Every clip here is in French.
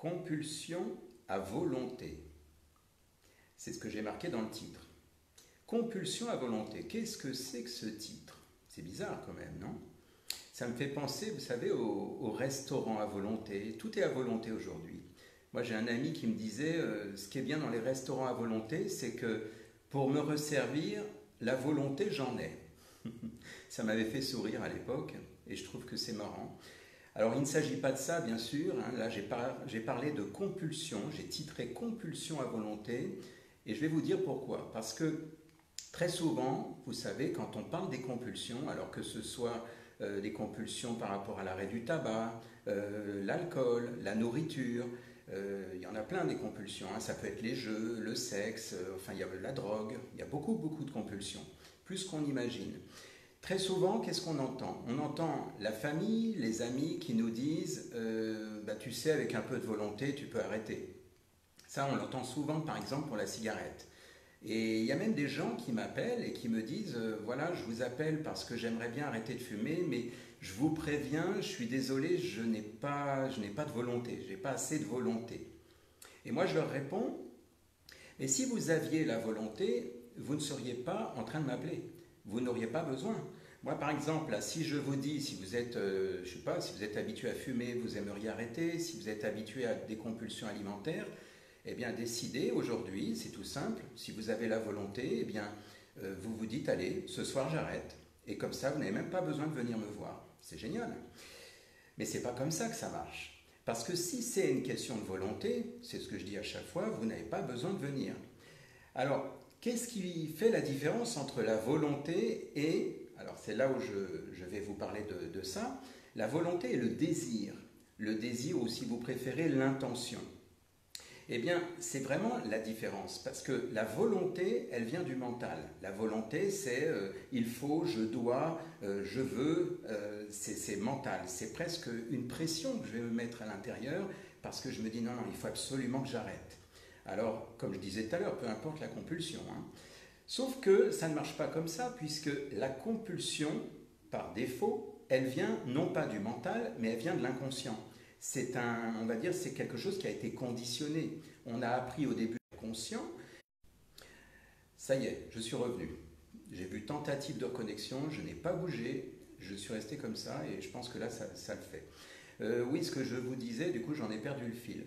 Compulsion à volonté. C'est ce que j'ai marqué dans le titre. Compulsion à volonté. Qu'est-ce que c'est que ce titre? C'est bizarre quand même, non? Ça me fait penser, vous savez, au restaurant à volonté. Tout est à volonté aujourd'hui. Moi, j'ai un ami qui me disait, ce qui est bien dans les restaurants à volonté, c'est que pour me resservir, la volonté, j'en ai. Ça m'avait fait sourire à l'époque et je trouve que c'est marrant. Alors, il ne s'agit pas de ça, bien sûr. Là, j'ai parlé de compulsion. J'ai titré Compulsion à volonté. Et je vais vous dire pourquoi. Parce que très souvent, vous savez, quand on parle des compulsions, alors que ce soit des compulsions par rapport à l'arrêt du tabac, l'alcool, la nourriture, il y en a plein des compulsions. Ça peut être les jeux, le sexe, enfin, il y a la drogue. Il y a beaucoup, beaucoup de compulsions, plus qu'on imagine. Très souvent, qu'est-ce qu'on entend? On entend la famille, les amis qui nous disent tu sais, avec un peu de volonté, tu peux arrêter. Ça, on l'entend souvent, par exemple, pour la cigarette. Et il y a même des gens qui m'appellent et qui me disent voilà, je vous appelle parce que j'aimerais bien arrêter de fumer, mais je vous préviens, je suis désolé, je n'ai pas de volonté, je n'ai pas assez de volonté. Et moi, je leur réponds mais si vous aviez la volonté, vous ne seriez pas en train de m'appeler. Vous n'auriez pas besoin. Moi, par exemple, là, si je vous dis, si vous êtes, je sais pas, si vous êtes habitué à fumer, vous aimeriez arrêter, si vous êtes habitué à des compulsions alimentaires, eh bien, décidez aujourd'hui, c'est tout simple. Si vous avez la volonté, eh bien, vous vous dites, allez, ce soir, j'arrête. Et comme ça, vous n'avez même pas besoin de venir me voir. C'est génial. Mais c'est pas comme ça que ça marche. Parce que si c'est une question de volonté, c'est ce que je dis à chaque fois, vous n'avez pas besoin de venir. Alors, qu'est-ce qui fait la différence entre la volonté et, alors c'est là où je vais vous parler de ça, la volonté et le désir. Le désir, ou si vous préférez, l'intention. Eh bien, c'est vraiment la différence, parce que la volonté, elle vient du mental. La volonté, c'est il faut, je dois, je veux, c'est mental. C'est presque une pression que je vais me mettre à l'intérieur, parce que je me dis non, non, il faut absolument que j'arrête. Alors, comme je disais tout à l'heure, peu importe la compulsion. Sauf que ça ne marche pas comme ça, puisque la compulsion, par défaut, elle vient non pas du mental, mais elle vient de l'inconscient. On va dire, c'est quelque chose qui a été conditionné. On a appris au début conscient. Ça y est, je suis revenu. J'ai vu tentative de reconnexion, je n'ai pas bougé, je suis resté comme ça et je pense que là, ça le fait. Oui, ce que je vous disais, du coup, j'en ai perdu le fil.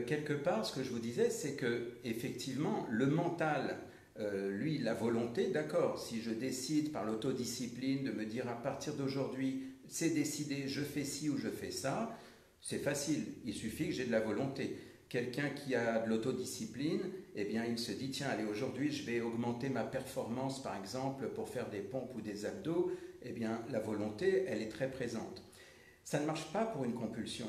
Quelque part, ce que je vous disais, c'est que effectivement, le mental, lui, la volonté, d'accord, si je décide par l'autodiscipline de me dire à partir d'aujourd'hui, c'est décidé, je fais ci ou je fais ça, c'est facile, il suffit que j'ai de la volonté. Quelqu'un qui a de l'autodiscipline, eh bien, il se dit, tiens, allez, aujourd'hui, je vais augmenter ma performance, par exemple, pour faire des pompes ou des abdos. Eh bien, la volonté, elle est très présente. Ça ne marche pas pour une compulsion.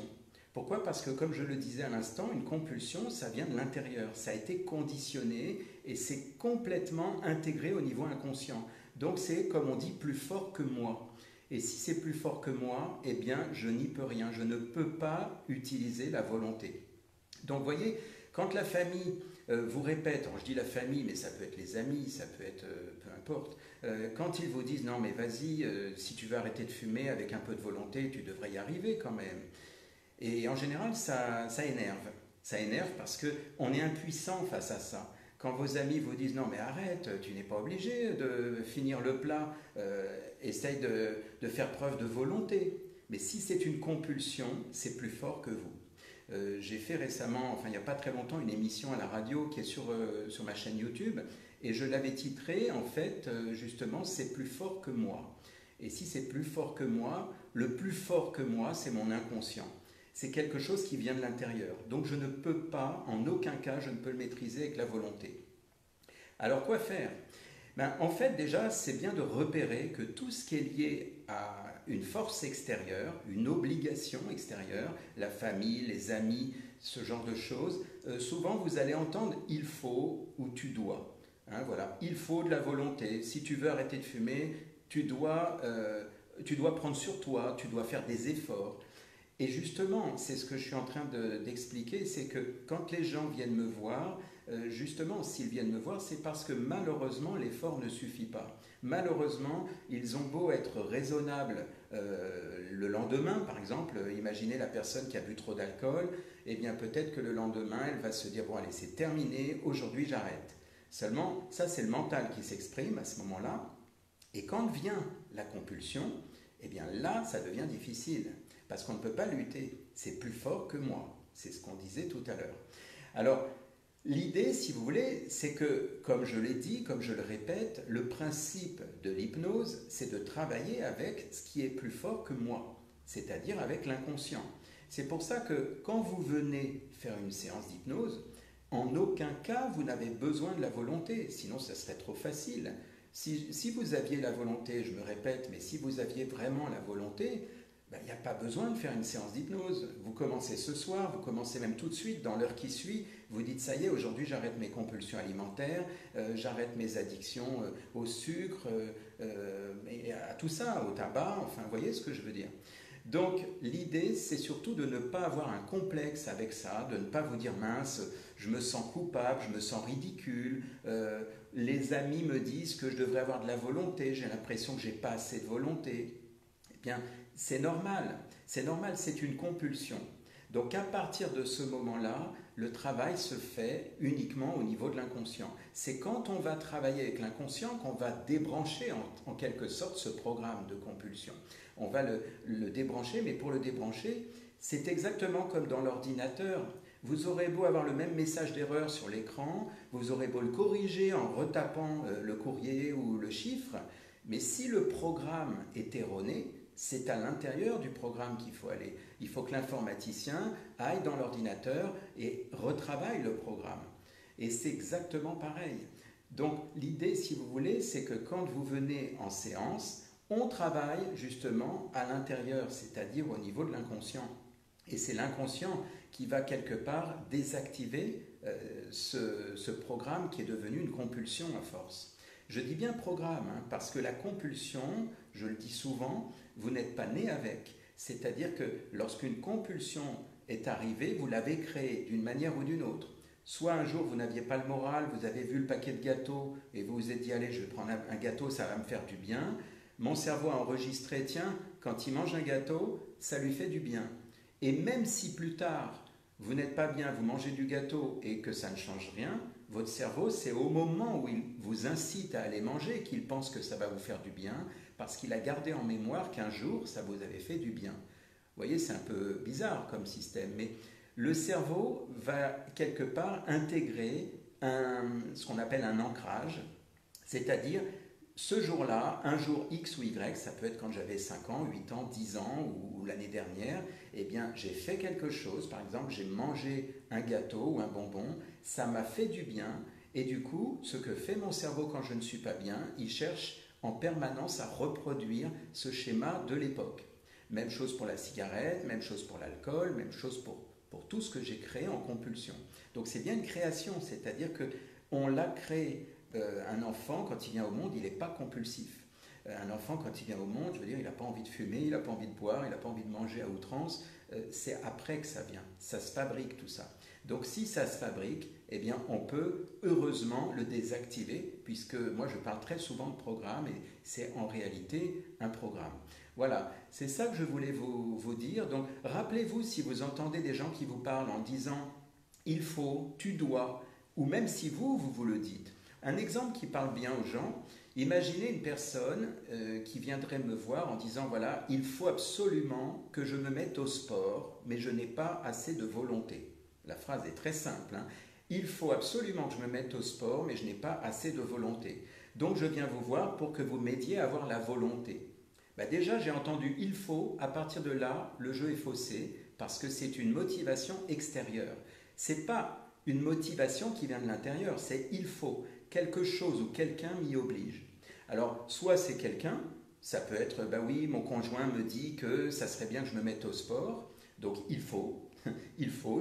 Pourquoi? Parce que, comme je le disais à l'instant, une compulsion, ça vient de l'intérieur. Ça a été conditionné et c'est complètement intégré au niveau inconscient. Donc, c'est, comme on dit, plus fort que moi. Et si c'est plus fort que moi, eh bien, je n'y peux rien. Je ne peux pas utiliser la volonté. Donc, vous voyez, quand la famille vous répète, alors je dis la famille, mais ça peut être les amis, ça peut être peu importe, quand ils vous disent non mais vas-y, si tu veux arrêter de fumer avec un peu de volonté, tu devrais y arriver quand même. Et en général, ça énerve. Ça énerve parce qu'on est impuissant face à ça. Quand vos amis vous disent non mais arrête, tu n'es pas obligé de finir le plat, essaye de faire preuve de volonté. Mais si c'est une compulsion, c'est plus fort que vous. J'ai fait récemment, enfin il n'y a pas très longtemps, une émission à la radio qui est sur ma chaîne YouTube et je l'avais titrée en fait justement c'est plus fort que moi. Et si c'est plus fort que moi, le plus fort que moi c'est mon inconscient. C'est quelque chose qui vient de l'intérieur. Donc je ne peux pas, en aucun cas, je ne peux le maîtriser avec la volonté. Alors quoi faire? En fait déjà c'est bien de repérer que tout ce qui est lié à une force extérieure, une obligation extérieure, la famille, les amis, ce genre de choses, souvent vous allez entendre il faut ou tu dois. Voilà, il faut de la volonté. Si tu veux arrêter de fumer, tu dois prendre sur toi, tu dois faire des efforts. Et justement, c'est ce que je suis en train d'expliquer, c'est que quand les gens viennent me voir, justement, s'ils viennent me voir, c'est parce que malheureusement, l'effort ne suffit pas. Malheureusement, ils ont beau être raisonnables le lendemain, par exemple, imaginez la personne qui a bu trop d'alcool, eh bien peut-être que le lendemain, elle va se dire, bon allez, c'est terminé, aujourd'hui j'arrête. Seulement, ça c'est le mental qui s'exprime à ce moment-là, et quand vient la compulsion, eh bien là, ça devient difficile, parce qu'on ne peut pas lutter, c'est plus fort que moi, c'est ce qu'on disait tout à l'heure. Alors, l'idée, si vous voulez, c'est que, comme je l'ai dit, comme je le répète, le principe de l'hypnose, c'est de travailler avec ce qui est plus fort que moi, c'est-à-dire avec l'inconscient. C'est pour ça que quand vous venez faire une séance d'hypnose, en aucun cas vous n'avez besoin de la volonté, sinon ça serait trop facile. Si vous aviez la volonté, je me répète, mais si vous aviez vraiment la volonté, il n'y a pas besoin de faire une séance d'hypnose. Vous commencez ce soir, vous commencez même tout de suite, dans l'heure qui suit, vous dites ça y est, aujourd'hui j'arrête mes compulsions alimentaires, j'arrête mes addictions au sucre, et à tout ça, au tabac, enfin vous voyez ce que je veux dire. Donc l'idée c'est surtout de ne pas avoir un complexe avec ça, de ne pas vous dire mince, je me sens coupable, je me sens ridicule, les amis me disent que je devrais avoir de la volonté, j'ai l'impression que je n'ai pas assez de volonté. Eh bien, c'est normal, c'est une compulsion. Donc à partir de ce moment-là, le travail se fait uniquement au niveau de l'inconscient. C'est quand on va travailler avec l'inconscient qu'on va débrancher en quelque sorte ce programme de compulsion. On va le débrancher, mais pour le débrancher, c'est exactement comme dans l'ordinateur. Vous aurez beau avoir le même message d'erreur sur l'écran, vous aurez beau le corriger en retapant le courrier ou le chiffre, mais si le programme est erroné, c'est à l'intérieur du programme qu'il faut aller. Il faut que l'informaticien aille dans l'ordinateur et retravaille le programme. Et c'est exactement pareil. Donc l'idée, si vous voulez, c'est que quand vous venez en séance, on travaille justement à l'intérieur, c'est-à-dire au niveau de l'inconscient. Et c'est l'inconscient qui va quelque part désactiver ce programme qui est devenu une compulsion à force. Je dis bien programme, parce que la compulsion, je le dis souvent, vous n'êtes pas né avec. C'est-à-dire que lorsqu'une compulsion est arrivée, vous l'avez créée d'une manière ou d'une autre. Soit un jour vous n'aviez pas le moral, vous avez vu le paquet de gâteaux et vous vous êtes dit allez je vais prendre un gâteau, ça va me faire du bien. Mon cerveau a enregistré tiens, quand il mange un gâteau, ça lui fait du bien. Et même si plus tard vous n'êtes pas bien, vous mangez du gâteau et que ça ne change rien, votre cerveau, c'est au moment où il vous incite à aller manger qu'il pense que ça va vous faire du bien, parce qu'il a gardé en mémoire qu'un jour, ça vous avait fait du bien. Vous voyez, c'est un peu bizarre comme système, mais le cerveau va quelque part intégrer ce qu'on appelle un ancrage, c'est-à-dire ce jour-là, un jour X ou Y, ça peut être quand j'avais 5 ans, 8 ans, 10 ans ou l'année dernière, eh bien j'ai fait quelque chose, par exemple j'ai mangé un gâteau ou un bonbon, ça m'a fait du bien et du coup ce que fait mon cerveau quand je ne suis pas bien, il cherche en permanence à reproduire ce schéma de l'époque. Même chose pour la cigarette, même chose pour l'alcool, même chose pour tout ce que j'ai créé en compulsion. Donc c'est bien une création, c'est-à-dire qu'on l'a créé. Un enfant, quand il vient au monde, il n'est pas compulsif. Un enfant, quand il vient au monde, je veux dire, il n'a pas envie de fumer, il n'a pas envie de boire, il n'a pas envie de manger à outrance. C'est après que ça vient. Ça se fabrique tout ça. Donc si ça se fabrique, eh bien on peut heureusement le désactiver, puisque moi je parle très souvent de programme et c'est en réalité un programme. Voilà, c'est ça que je voulais vous dire. Donc rappelez-vous si vous entendez des gens qui vous parlent en disant « il faut »,« tu dois », ou même si vous le dites. Un exemple qui parle bien aux gens, imaginez une personne qui viendrait me voir en disant « voilà, il faut absolument que je me mette au sport, mais je n'ai pas assez de volonté ». La phrase est très simple. Il faut absolument que je me mette au sport, mais je n'ai pas assez de volonté. Donc je viens vous voir pour que vous m'aidiez à avoir la volonté. Déjà, j'ai entendu « il faut », à partir de là, le jeu est faussé, parce que c'est une motivation extérieure. Ce n'est pas une motivation qui vient de l'intérieur, c'est « il faut ». Quelque chose ou quelqu'un m'y oblige. Alors, soit c'est quelqu'un, ça peut être, oui, mon conjoint me dit que ça serait bien que je me mette au sport, donc il faut,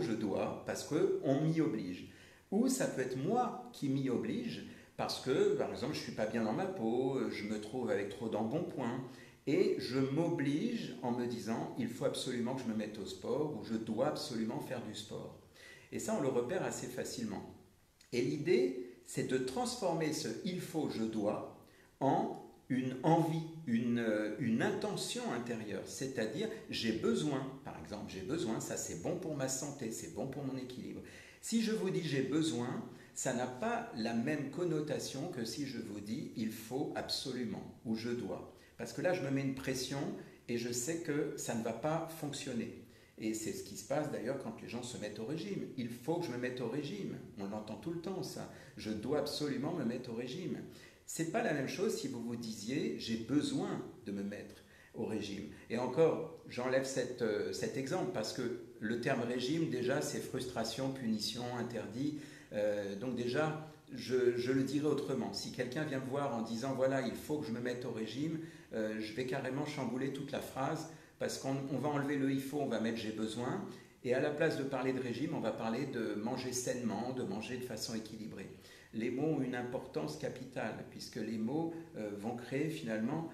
je dois, parce qu'on m'y oblige. Ou ça peut être moi qui m'y oblige, parce que, par exemple, je ne suis pas bien dans ma peau, je me trouve avec trop d'embonpoint, et je m'oblige en me disant, il faut absolument que je me mette au sport, ou je dois absolument faire du sport. Et ça, on le repère assez facilement. Et l'idée, c'est de transformer ce « il faut, je dois » en une envie, une intention intérieure, c'est-à-dire j'ai besoin, par exemple, j'ai besoin, ça c'est bon pour ma santé, c'est bon pour mon équilibre. Si je vous dis j'ai besoin, ça n'a pas la même connotation que si je vous dis il faut absolument ou je dois. Parce que là, je me mets une pression et je sais que ça ne va pas fonctionner. Et c'est ce qui se passe d'ailleurs quand les gens se mettent au régime. Il faut que je me mette au régime. On l'entend tout le temps, ça. Je dois absolument me mettre au régime. C'est pas la même chose si vous vous disiez j'ai besoin de me mettre au régime. Et encore, j'enlève cet exemple parce que le terme régime, déjà, c'est frustration, punition, interdit. Donc déjà, je le dirais autrement. Si quelqu'un vient me voir en disant voilà, il faut que je me mette au régime, je vais carrément chambouler toute la phrase parce qu'on va enlever le il faut, on va mettre j'ai besoin. Et à la place de parler de régime, on va parler de manger sainement, de manger de façon équilibrée. Les mots ont une importance capitale, puisque les mots vont créer finalement,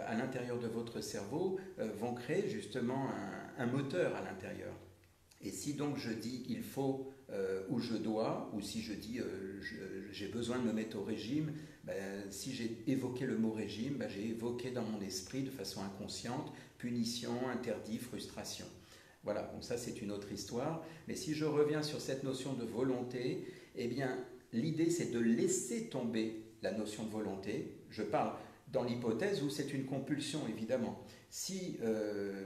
à l'intérieur de votre cerveau, vont créer justement un moteur à l'intérieur. Et si donc je dis il faut ou je dois, ou si je dis j'ai besoin de me mettre au régime, ben, si j'ai évoqué le mot régime, ben, j'ai évoqué dans mon esprit de façon inconsciente punition, interdit, frustration. Voilà, donc ça c'est une autre histoire. Mais si je reviens sur cette notion de volonté, eh bien l'idée c'est de laisser tomber la notion de volonté. Je parle dans l'hypothèse où c'est une compulsion évidemment. Si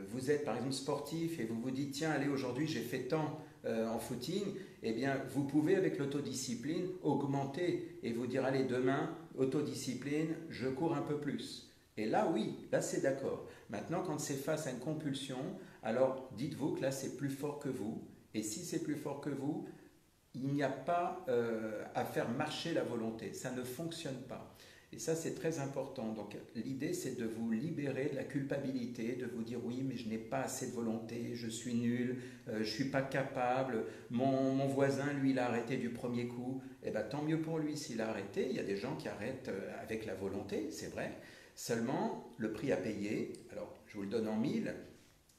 vous êtes par exemple sportif et vous vous dites tiens allez aujourd'hui j'ai fait tant en footing, eh bien vous pouvez avec l'autodiscipline augmenter et vous dire allez demain autodiscipline je cours un peu plus. Et là oui, là c'est d'accord. Maintenant quand c'est face à une compulsion, alors dites-vous que là c'est plus fort que vous. Et si c'est plus fort que vous, il n'y a pas à faire marcher la volonté. Ça ne fonctionne pas. Et ça, c'est très important. Donc, l'idée, c'est de vous libérer de la culpabilité, de vous dire oui, mais je n'ai pas assez de volonté, je suis nul, je ne suis pas capable, mon voisin, lui, il a arrêté du premier coup. Eh bien, tant mieux pour lui s'il a arrêté. Il y a des gens qui arrêtent avec la volonté, c'est vrai. Seulement, le prix à payer, alors je vous le donne en mille,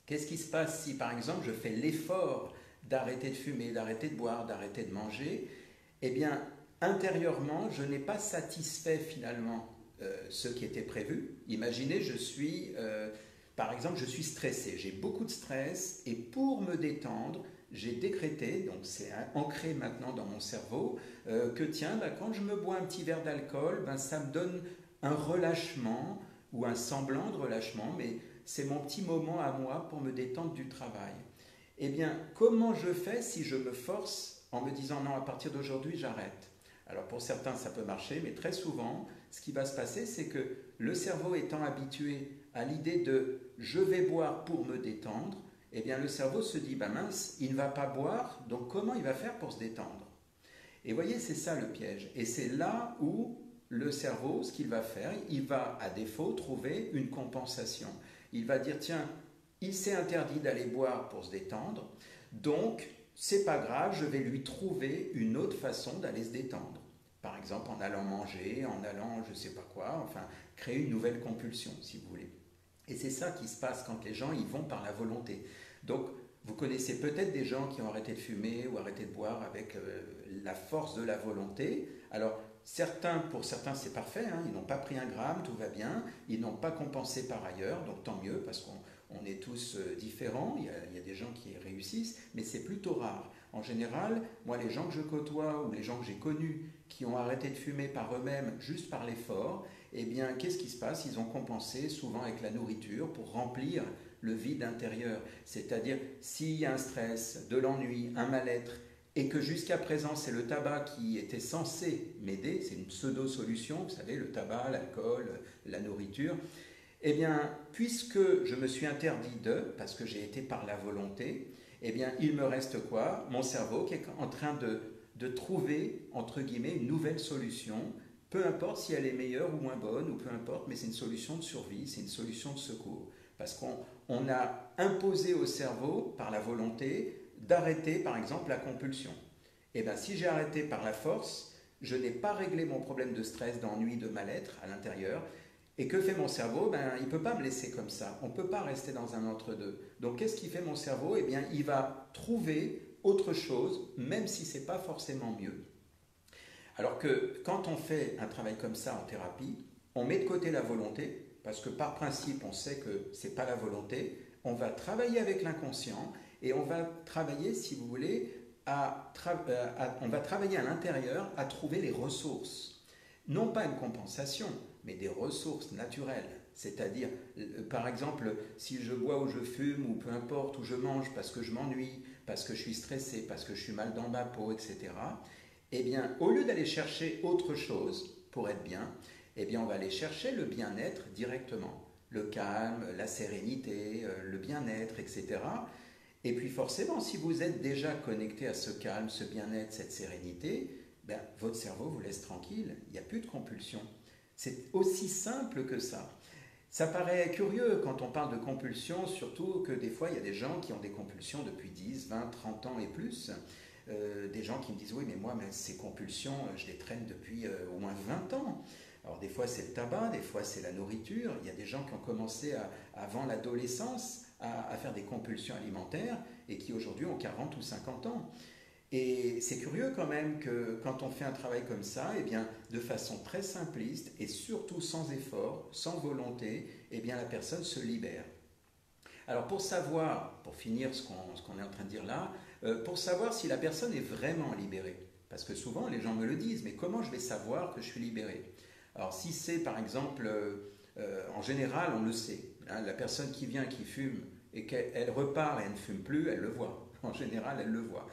qu'est-ce qui se passe si, par exemple, je fais l'effort d'arrêter de fumer, d'arrêter de boire, d'arrêter de manger? Eh bien, intérieurement, je n'ai pas satisfait finalement ce qui était prévu. Imaginez, par exemple, je suis stressé, j'ai beaucoup de stress et pour me détendre, j'ai décrété, donc c'est ancré maintenant dans mon cerveau, que tiens, ben, quand je me bois un petit verre d'alcool, ben, ça me donne un relâchement ou un semblant de relâchement, mais c'est mon petit moment à moi pour me détendre du travail. Eh bien, comment je fais si je me force en me disant non, à partir d'aujourd'hui, j'arrête? Alors pour certains, ça peut marcher, mais très souvent, ce qui va se passer, c'est que le cerveau étant habitué à l'idée de je vais boire pour me détendre, eh bien le cerveau se dit bah mince, il ne va pas boire, donc comment il va faire pour se détendre? Et vous voyez, c'est ça le piège. Et c'est là où le cerveau, ce qu'il va faire, il va à défaut trouver une compensation. Il va dire tiens, il s'est interdit d'aller boire pour se détendre, donc c'est pas grave, je vais lui trouver une autre façon d'aller se détendre. Par exemple en allant manger, en allant je sais pas quoi, enfin créer une nouvelle compulsion si vous voulez. Et c'est ça qui se passe quand les gens y vont par la volonté. Donc vous connaissez peut-être des gens qui ont arrêté de fumer ou arrêté de boire avec la force de la volonté. Alors pour certains c'est parfait, hein, ils n'ont pas pris un gramme, tout va bien, ils n'ont pas compensé par ailleurs, donc tant mieux parce qu'on est tous différents, il y a des gens qui réussissent, mais c'est plutôt rare. En général, moi les gens que je côtoie ou les gens que j'ai connus qui ont arrêté de fumer par eux-mêmes juste par l'effort, eh bien qu'est-ce qui se passe? Ils ont compensé souvent avec la nourriture pour remplir le vide intérieur. C'est-à-dire s'il y a un stress, de l'ennui, un mal-être, et que jusqu'à présent c'est le tabac qui était censé m'aider, c'est une pseudo-solution, vous savez, le tabac, l'alcool, la nourriture, eh bien, puisque je me suis interdit parce que j'ai été par la volonté, eh bien, il me reste quoi? Mon cerveau qui est en train de trouver, entre guillemets, une nouvelle solution, peu importe si elle est meilleure ou moins bonne, ou peu importe, mais c'est une solution de survie, c'est une solution de secours. Parce qu'on a imposé au cerveau, par la volonté, d'arrêter, par exemple, la compulsion. Eh bien, si j'ai arrêté par la force, je n'ai pas réglé mon problème de stress, d'ennui, de mal-être à l'intérieur. Et que fait mon cerveau? Il ne peut pas me laisser comme ça. On ne peut pas rester dans un entre-deux. Donc qu'est-ce qui fait mon cerveau? Eh bien, il va trouver autre chose, même si ce n'est pas forcément mieux. Alors que quand on fait un travail comme ça en thérapie, on met de côté la volonté, parce que par principe, on sait que ce n'est pas la volonté. On va travailler avec l'inconscient et on va travailler, si vous voulez, on va travailler à l'intérieur à trouver les ressources. Non pas une compensation, mais des ressources naturelles. C'est-à-dire, par exemple, si je bois ou je fume, ou peu importe, ou je mange parce que je m'ennuie, parce que je suis stressé, parce que je suis mal dans ma peau, etc., eh bien, au lieu d'aller chercher autre chose pour être bien, eh bien, on va aller chercher le bien-être directement. Le calme, la sérénité, le bien-être, etc. Et puis forcément, si vous êtes déjà connecté à ce calme, ce bien-être, cette sérénité, ben, votre cerveau vous laisse tranquille, il n'y a plus de compulsion. C'est aussi simple que ça. Ça paraît curieux quand on parle de compulsion, surtout que des fois, il y a des gens qui ont des compulsions depuis 10, 20, 30 ans et plus. Des gens qui me disent, oui, mais moi, ces compulsions, je les traîne depuis au moins 20 ans. Alors des fois, c'est le tabac, des fois, c'est la nourriture. Il y a des gens qui ont commencé avant l'adolescence à faire des compulsions alimentaires et qui aujourd'hui ont 40 ou 50 ans. Et c'est curieux quand même que quand on fait un travail comme ça, eh bien, de façon très simpliste et surtout sans effort, sans volonté, eh bien, la personne se libère. Alors pour savoir, pour finir ce qu'on est en train de dire là, pour savoir si la personne est vraiment libérée, parce que souvent les gens me le disent, mais comment je vais savoir que je suis libéré? Alors si c'est par exemple, en général on le sait, hein, la personne qui vient, qui fume, et qu'elle repart et elle ne fume plus, elle le voit. En général, elle le voit.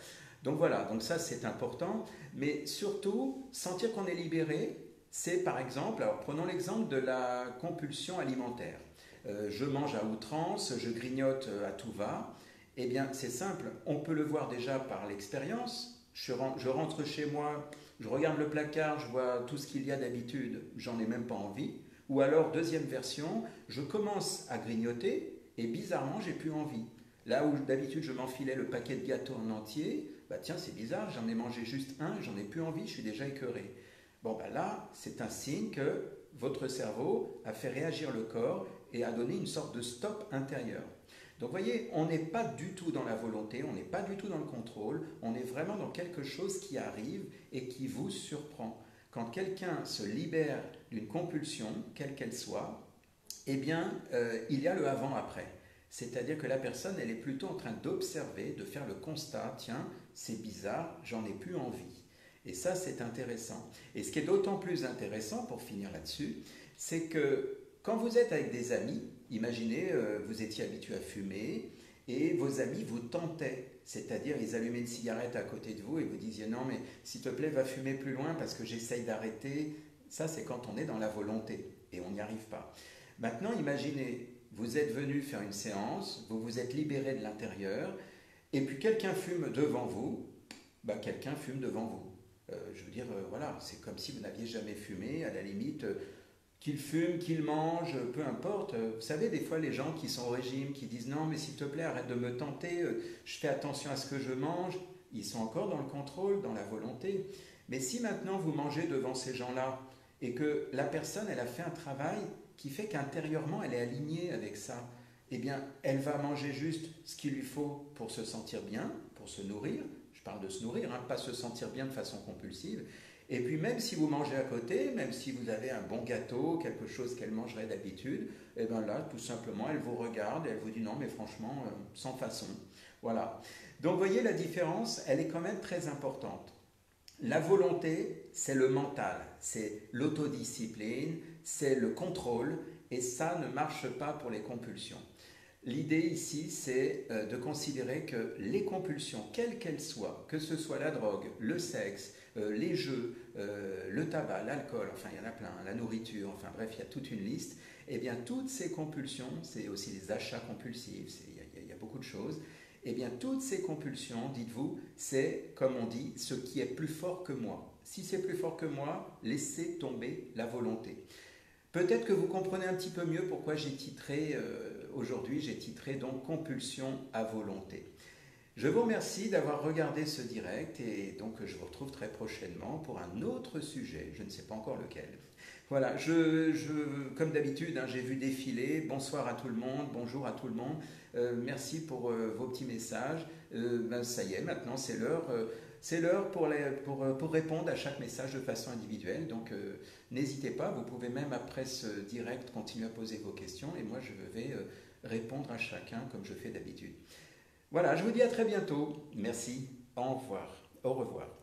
Donc voilà, donc ça c'est important, mais surtout, sentir qu'on est libéré, c'est par exemple, alors prenons l'exemple de la compulsion alimentaire. Je mange à outrance, je grignote à tout va. Eh bien, c'est simple, on peut le voir déjà par l'expérience. Je rentre chez moi, je regarde le placard, je vois tout ce qu'il y a d'habitude, j'en ai même pas envie. Ou alors, deuxième version, je commence à grignoter et bizarrement, j'ai plus envie. Là où d'habitude je m'enfilais le paquet de gâteaux en entier, bah tiens, c'est bizarre, j'en ai mangé juste un, j'en ai plus envie, je suis déjà écœuré. Bon, bah là, c'est un signe que votre cerveau a fait réagir le corps et a donné une sorte de stop intérieur. Donc vous voyez, on n'est pas du tout dans la volonté, on n'est pas du tout dans le contrôle, on est vraiment dans quelque chose qui arrive et qui vous surprend. Quand quelqu'un se libère d'une compulsion, quelle qu'elle soit, eh bien, il y a le avant-après. C'est-à-dire que la personne, elle est plutôt en train d'observer, de faire le constat, tiens, c'est bizarre, j'en ai plus envie. Et ça, c'est intéressant. Et ce qui est d'autant plus intéressant, pour finir là-dessus, c'est que quand vous êtes avec des amis, imaginez, vous étiez habitué à fumer, et vos amis vous tentaient, c'est-à-dire ils allumaient une cigarette à côté de vous et vous disiez non mais s'il te plaît va fumer plus loin parce que j'essaye d'arrêter. Ça c'est quand on est dans la volonté et on n'y arrive pas. Maintenant imaginez, vous êtes venu faire une séance, vous vous êtes libéré de l'intérieur et puis quelqu'un fume devant vous, bah, quelqu'un fume devant vous. Je veux dire, voilà, c'est comme si vous n'aviez jamais fumé, à la limite, qu'il fume, qu'il mange, peu importe. Vous savez, des fois, les gens qui sont au régime, qui disent non, mais s'il te plaît, arrête de me tenter, je fais attention à ce que je mange, ils sont encore dans le contrôle, dans la volonté. Mais si maintenant vous mangez devant ces gens-là et que la personne, elle a fait un travail qui fait qu'intérieurement, elle est alignée avec ça, eh bien, elle va manger juste ce qu'il lui faut pour se sentir bien, pour se nourrir. Je parle de se nourrir, hein, pas se sentir bien de façon compulsive. Et puis même si vous mangez à côté, même si vous avez un bon gâteau, quelque chose qu'elle mangerait d'habitude, et bien là, tout simplement, elle vous regarde et elle vous dit non, mais franchement, sans façon. Voilà. Donc vous voyez, la différence, elle est quand même très importante. La volonté, c'est le mental, c'est l'autodiscipline, c'est le contrôle, et ça ne marche pas pour les compulsions. L'idée ici, c'est de considérer que les compulsions, quelles qu'elles soient, que ce soit la drogue, le sexe, les jeux, le tabac, l'alcool, enfin il y en a plein, la nourriture, enfin bref, il y a toute une liste, et bien toutes ces compulsions, c'est aussi les achats compulsifs, il y a beaucoup de choses, et bien toutes ces compulsions, dites-vous, c'est, comme on dit, ce qui est plus fort que moi. Si c'est plus fort que moi, laissez tomber la volonté. Peut-être que vous comprenez un petit peu mieux pourquoi j'ai titré, aujourd'hui, j'ai titré donc Compulsion à volonté. Je vous remercie d'avoir regardé ce direct et donc je vous retrouve très prochainement pour un autre sujet, je ne sais pas encore lequel. Voilà, comme d'habitude, hein, j'ai vu défiler, bonsoir à tout le monde, bonjour à tout le monde, merci pour vos petits messages. Ben, ça y est, maintenant c'est l'heure. c'est l'heure pour répondre à chaque message de façon individuelle. Donc n'hésitez pas, vous pouvez même après ce direct continuer à poser vos questions et moi je vais répondre à chacun comme je fais d'habitude. Voilà, je vous dis à très bientôt. Merci, au revoir. Au revoir.